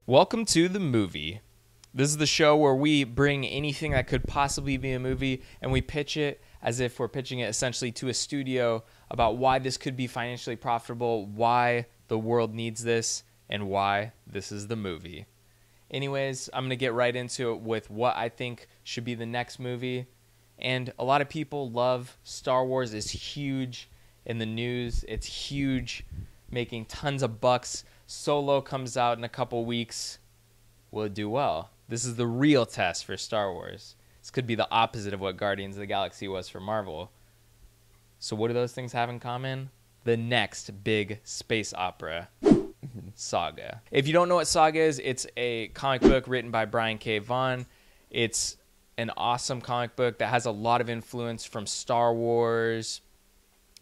Welcome to the movie. This is the show where we bring anything that could possibly be a movie and we pitch it as if we're pitching it essentially to a studio about why this could be financially profitable, why the world needs this, and why this is the movie. Anyways, I'm going to get right into it with what I think should be the next movie. And a lot of people love Star Wars. It's huge in the news. It's huge, making tons of bucks. Solo comes out in a couple weeks. Will it do well? This is the real test for Star Wars. This could be the opposite of what Guardians of the Galaxy was for Marvel. So what do those things have in common? The next big space opera, Saga. If you don't know what Saga is, it's a comic book written by Brian K. Vaughan. It's an awesome comic book that has a lot of influence from Star Wars.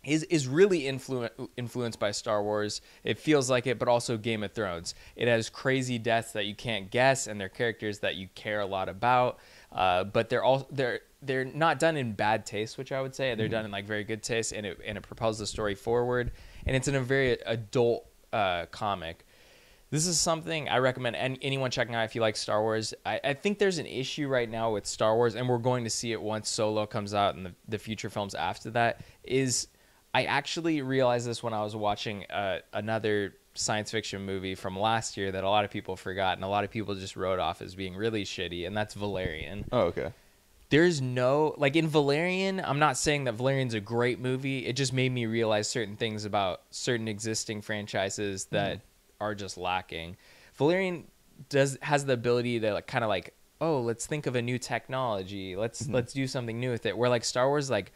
Is really influenced by Star Wars. It feels like it, but also Game of Thrones. It has crazy deaths that you can't guess, and they're characters that you care a lot about. But they're not done in bad taste, which I would say. They're done in like very good taste, and it propels the story forward. And it's in a very adult comic. This is something I recommend anyone checking out if you like Star Wars. I think there's an issue right now with Star Wars, and we're going to see it once Solo comes out and the future films after that, is I actually realized this when I was watching another science fiction movie from last year that a lot of people forgot, and a lot of people just wrote off as being really shitty, and that's Valerian. Oh, okay. There's no, like in Valerian, I'm not saying that Valerian's a great movie. It just made me realize certain things about certain existing franchises that are just lacking. Valerian has the ability to like, kind of like, oh, let's think of a new technology. Let's do something new with it. Where like Star Wars, like,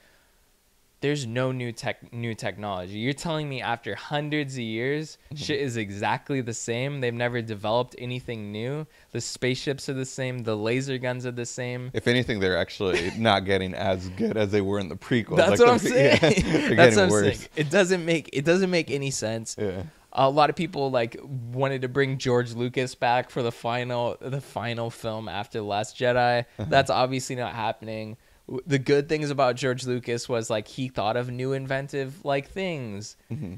there's no new technology. You're telling me after hundreds of years, shit is exactly the same? They've never developed anything new? The spaceships are the same. The laser guns are the same. If anything, they're actually not getting as good as they were in the prequels. That's what I'm saying. Yeah, they're getting worse. Saying. It doesn't make any sense. Yeah. A lot of people like wanted to bring George Lucas back for the final film after The Last Jedi. That's obviously not happening. The good things about George Lucas was like he thought of new inventive like things.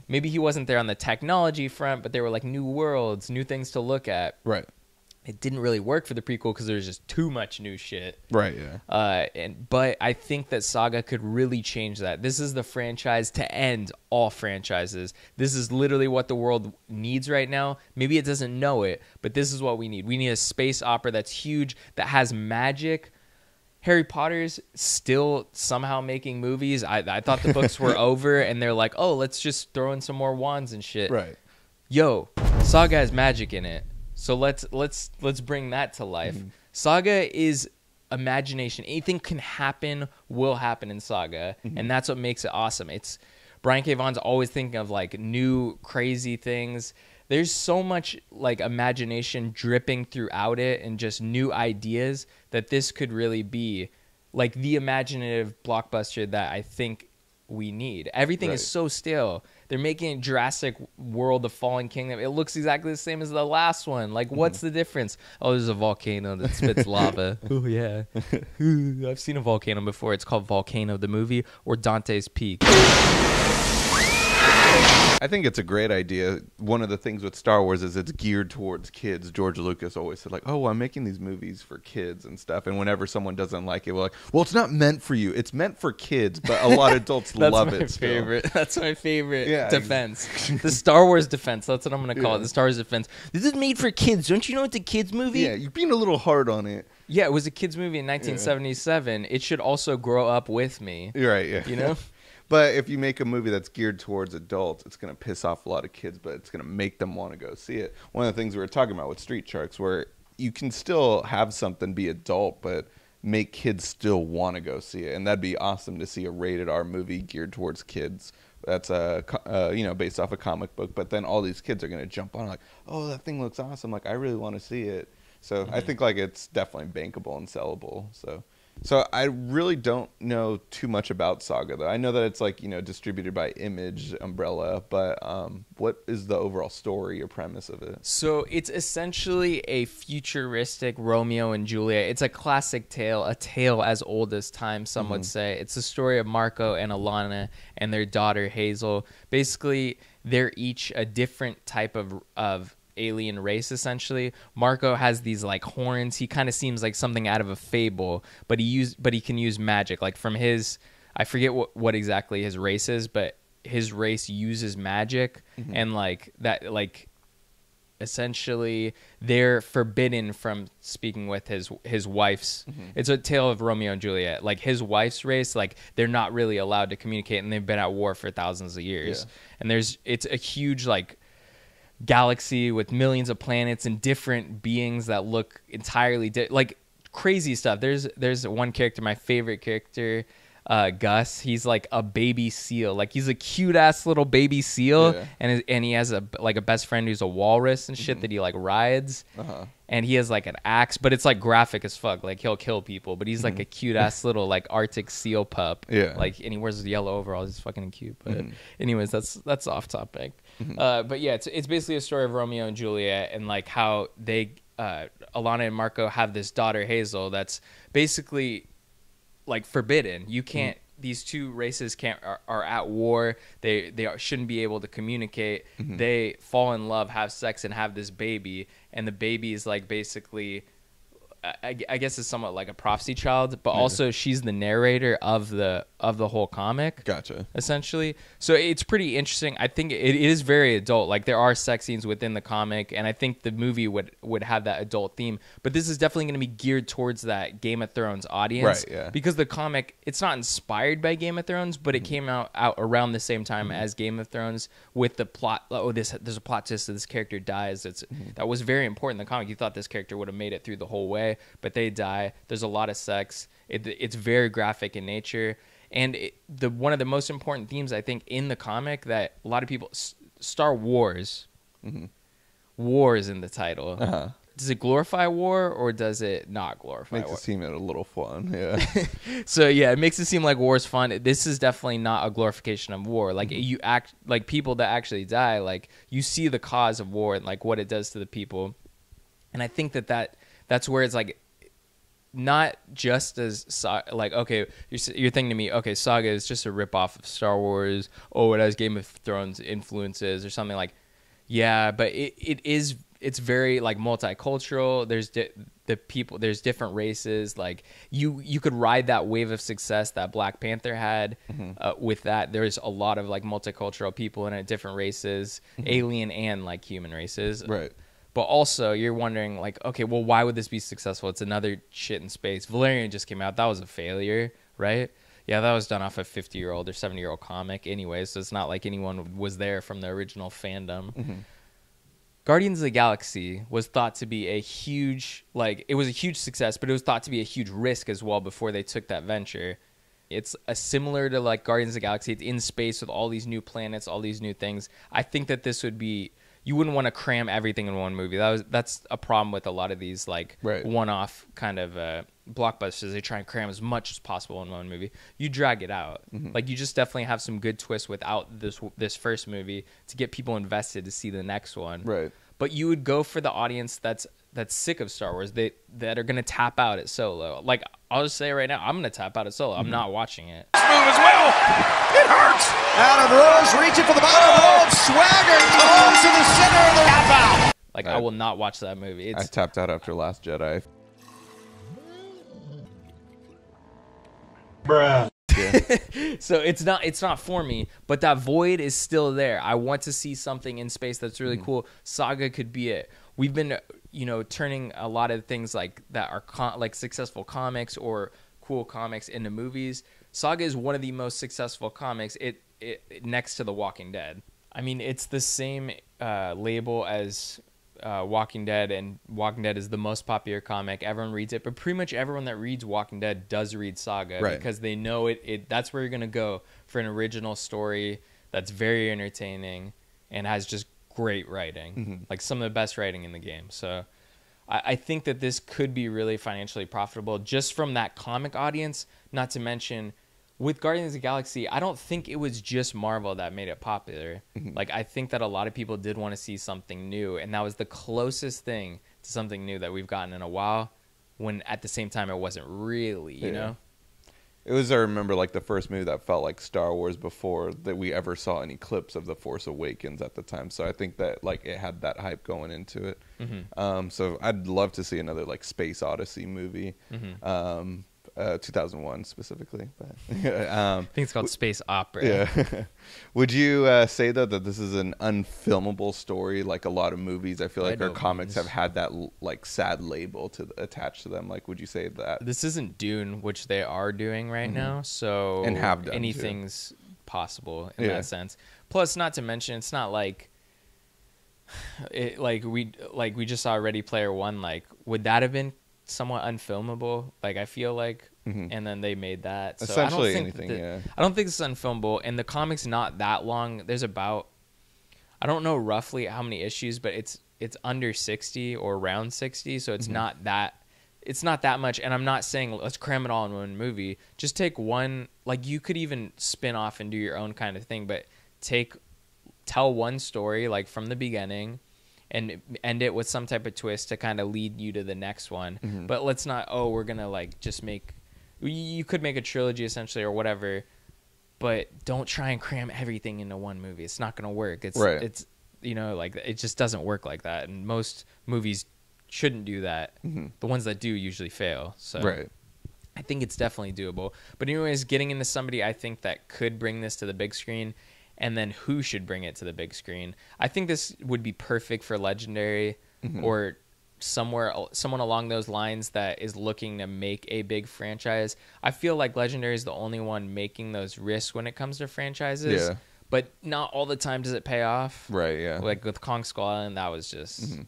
Maybe he wasn't there on the technology front, but there were like new worlds, new things to look at. Right. It didn't really work for the prequel because there's just too much new shit. Right, yeah. But I think that Saga could really change that. This is the franchise to end all franchises. This is literally what the world needs right now. Maybe it doesn't know it, but this is what we need. We need a space opera that's huge, that has magic. Harry Potter's still somehow making movies. I thought the books were over, and they're like, oh, let's just throw in some more wands and shit. Right. Yo, Saga has magic in it. So let's bring that to life. Saga is imagination. Anything can happen, will happen in Saga, and that's what makes it awesome. It's Brian K. Vaughan's always thinking of like new crazy things. There's so much like imagination dripping throughout it and just new ideas that this could really be like the imaginative blockbuster that I think we need. Everything is so still. They're making Jurassic World: The Fallen Kingdom. It looks exactly the same as the last one. Like, what's the difference? Oh, there's a volcano that spits lava. Oh, yeah. I've seen a volcano before. It's called Volcano, the movie, or Dante's Peak. I think it's a great idea. One of the things with Star Wars is it's geared towards kids. George Lucas always said, like, oh, I'm making these movies for kids and stuff. And whenever someone doesn't like it, we're like, well, it's not meant for you. It's meant for kids, but a lot of adults love it still. That's my favorite defense. The Star Wars defense. That's what I'm going to call it. The Star Wars defense. This is made for kids. Don't you know it's a kids movie? Yeah, you're being a little hard on it. Yeah, it was a kids movie in 1977. It should also grow up with me. You're right, yeah. You know? But if you make a movie that's geared towards adults, it's going to piss off a lot of kids, but it's going to make them want to go see it. One of the things we were talking about with Street Sharks, where you can still have something be adult, but make kids still want to go see it. And that'd be awesome to see a rated R movie geared towards kids. That's based off a comic book, but then all these kids are going to jump on like, oh, that thing looks awesome. Like, I really want to see it. So I think like it's definitely bankable and sellable. So I really don't know too much about Saga, though. I know that it's like, distributed by Image Umbrella, but what is the overall story or premise of it? So it's essentially a futuristic Romeo and Juliet. It's a classic tale, a tale as old as time, some would say. It's the story of Marco and Alana and their daughter Hazel. Basically, they're each a different type of alien race essentially. Marco has these like horns. He kind of seems like something out of a fable, but he can use magic. Like from his, I forget what exactly his race is, but his race uses magic, and like that, like essentially they're forbidden from speaking with his wife's. It's a tale of Romeo and Juliet. Like his wife's race, like they're not really allowed to communicate, and they've been at war for thousands of years. And it's a huge like galaxy with millions of planets and different beings that look entirely like crazy stuff. There's one character, my favorite character, Gus. He's like a baby seal. Like he's a cute ass little baby seal, and he has a best friend who's a walrus and shit that he like rides. And he has like an axe, but it's like graphic as fuck. Like he'll kill people, but he's like a cute ass little like Arctic seal pup. Like, and he wears yellow overalls. He's fucking cute. But anyways, that's off topic. But yeah, it's basically a story of Romeo and Juliet, and like how they Alana and Marco have this daughter Hazel that's basically like forbidden. You can't. These two races are at war. They shouldn't be able to communicate. They fall in love, have sex, and have this baby. And the baby is like basically, I guess, it's somewhat like a prophecy child. But also, she's the narrator of the whole comic. Gotcha. Essentially, so it's pretty interesting. I think it is very adult. Like there are sex scenes within the comic, and I think the movie would have that adult theme. But this is definitely going to be geared towards that Game of Thrones audience, right? Yeah. Because the comic, it's not inspired by Game of Thrones, but it came out around the same time as Game of Thrones with the plot. Oh, there's a plot twist that this character dies. That was very important in the comic. You thought this character would have made it through the whole way, but they die. There's a lot of sex. It's very graphic in nature. And one of the most important themes, I think, in the comic that a lot of people... Star Wars. War is in the title. Does it glorify war, or does it not glorify war? Makes it seem a little fun, yeah. So, yeah, it makes it seem like war is fun. This is definitely not a glorification of war. Like, you act... Like, people that actually die, like, you see the cause of war and, like, what it does to the people. And I think that's where it's, like... Not just as like, okay, you're thinking to me, okay, Saga is just a ripoff of Star Wars. Oh, it has Game of Thrones influences or something. Like, yeah, but it's very like multicultural. There's there's different races. Like you could ride that wave of success that Black Panther had. With that, there's a lot of like multicultural people in it, different races, alien and like human races, right? But also, you're wondering, like, okay, well, why would this be successful? It's another shit in space. Valerian just came out. That was a failure, right? Yeah, that was done off a 50-year-old or 70-year-old comic anyway, so it's not like anyone was there from the original fandom. Guardians of the Galaxy was thought to be a huge, like, it was a huge success, but it was thought to be a huge risk as well before they took that venture. It's similar to, like, Guardians of the Galaxy. It's in space with all these new planets, all these new things. I think that this would be... You wouldn't want to cram everything in one movie. That's a problem with a lot of these like one-off kind of blockbusters. They try and cram as much as possible in one movie. You drag it out. Like you just definitely have some good twists without this first movie to get people invested to see the next one. Right. But you would go for the audience that's sick of Star Wars. That are gonna tap out at Solo. Like I'll just say right now, I'm gonna tap out at Solo. I'm not watching it. Move as well. It hurts. Adam Rose reaching for the bottom rope. Swagger goes to the center of the tap out. Like I will not watch that movie. I tapped out after Last Jedi. Bruh. So it's not for me, but that void is still there. I want to see something in space that's really cool. Saga could be it. We've been turning a lot of things like that are like successful comics or cool comics into movies. Saga is one of the most successful comics. It next to The Walking Dead. I mean, it's the same label as Walking Dead, and Walking Dead is the most popular comic. Everyone reads it, but pretty much everyone that reads Walking Dead does read Saga because they know it. That's where you're gonna go for an original story that's very entertaining and has just great writing, like some of the best writing in the game. So I think that this could be really financially profitable just from that comic audience. Not to mention, with Guardians of the Galaxy, I don't think it was just Marvel that made it popular. Like, I think that a lot of people did want to see something new, and that was the closest thing to something new that we've gotten in a while, when at the same time it wasn't really, you know? It was, I remember, like the first movie that felt like Star Wars before that we ever saw any clips of The Force Awakens at the time. So I think that like it had that hype going into it. So I'd love to see another like Space Odyssey movie. 2001 specifically, but I think it's called Space Opera. Yeah. Would you say though that this is an unfilmable story like a lot of movies? I feel like our comics have had that like sad label to attach to them. Like, would you say that this isn't Dune, which they are doing right now? So and have done anything's possible in that sense. Plus, not to mention, it's not like we just saw Ready Player One. Like, would that have been somewhat unfilmable? Like, I feel like, and then they made that. So essentially I don't think anything. I don't think it's unfilmable. And the comic's not that long. There's about, I don't know roughly how many issues, but it's under 60 or around 60. So it's not that. It's not that much, and I'm not saying let's cram it all in one movie. Just take one. Like, you could even spin off and do your own kind of thing, but tell one story like from the beginning, and end it with some type of twist to kind of lead you to the next one. But let's not. Oh, we're gonna like just make. You could make a trilogy essentially or whatever, but don't try and cram everything into one movie. It's not gonna work. It's like it just doesn't work like that, and most movies shouldn't do that. The ones that do usually fail. So I think it's definitely doable. But anyways, getting into somebody I think that could bring this to the big screen, and then who should bring it to the big screen. I think this would be perfect for Legendary or someone along those lines that is looking to make a big franchise. I feel like Legendary is the only one making those risks when it comes to franchises. But not all the time does it pay off. Right, yeah. Like with Kong Skull Island, that was just...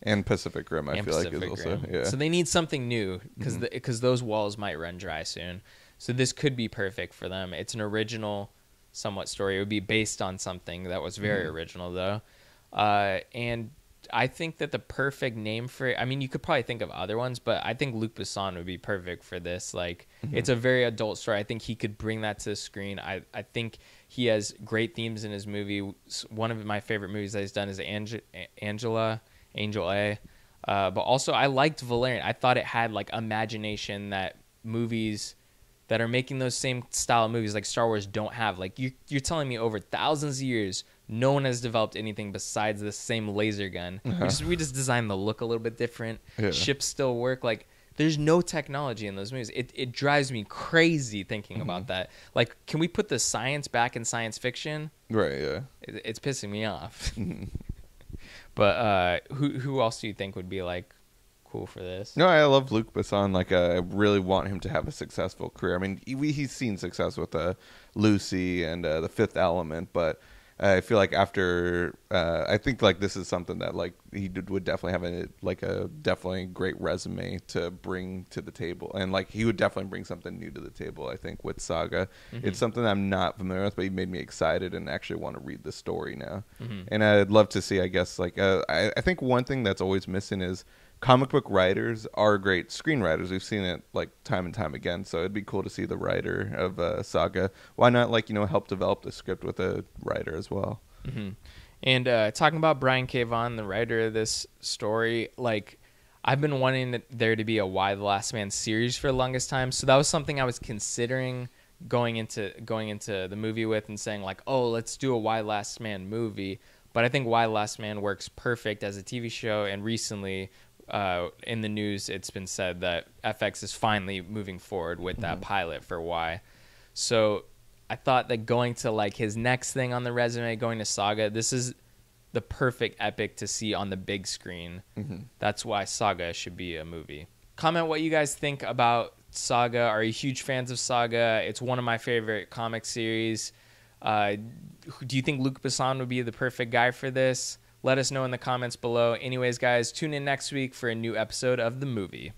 And Pacific Rim, I feel like, is also... Yeah. So they need something new because those walls might run dry soon. So this could be perfect for them. It's an original, somewhat story. It would be based on something that was very original, though. And I think that the perfect name for it... I mean, you could probably think of other ones, but I think Luc Besson would be perfect for this. Like, it's a very adult story. I think he could bring that to the screen. I think he has great themes in his movie. One of my favorite movies that he's done is Angel A. But also, I liked Valerian. I thought it had like imagination that movies that are making those same style of movies like Star Wars don't have. Like, you're telling me over thousands of years, no one has developed anything besides the same laser gun. We just designed the look a little bit different. Ships still work. Like, there's no technology in those movies. It drives me crazy thinking about that. Like, can we put the science back in science fiction? Right, yeah. It's pissing me off. But who else do you think would be like cool for this? No, I love Luc Besson. Like, I really want him to have a successful career. I mean, he's seen success with Lucy and The Fifth Element, but I feel like after I think like this is something that like he would definitely have a definitely great resume to bring to the table, and like he would definitely bring something new to the table. I think with Saga, it's something I'm not familiar with, but he made me excited and actually want to read the story now. And I'd love to see, I guess, like I think one thing that's always missing is comic book writers are great screenwriters. We've seen it like time and time again. So it'd be cool to see the writer of Saga. Why not help develop the script with a writer as well? And talking about Brian K. Vaughan, the writer of this story, like I've been wanting there to be a Why the Last Man series for the longest time. So that was something I was considering going into the movie with and saying like, oh, let's do a Why the Last Man movie. But I think Why the Last Man works perfect as a TV show. And recently, in the news, it's been said that FX is finally moving forward with that pilot for Why. So I thought that going to like his next thing on the resume, going to Saga, this is the perfect epic to see on the big screen. That's why Saga should be a movie. Comment what you guys think about Saga. Are you huge fans of Saga? It's one of my favorite comic series. Do you think Luc Besson would be the perfect guy for this? Let us know in the comments below. Anyways, guys, tune in next week for a new episode of The Movie.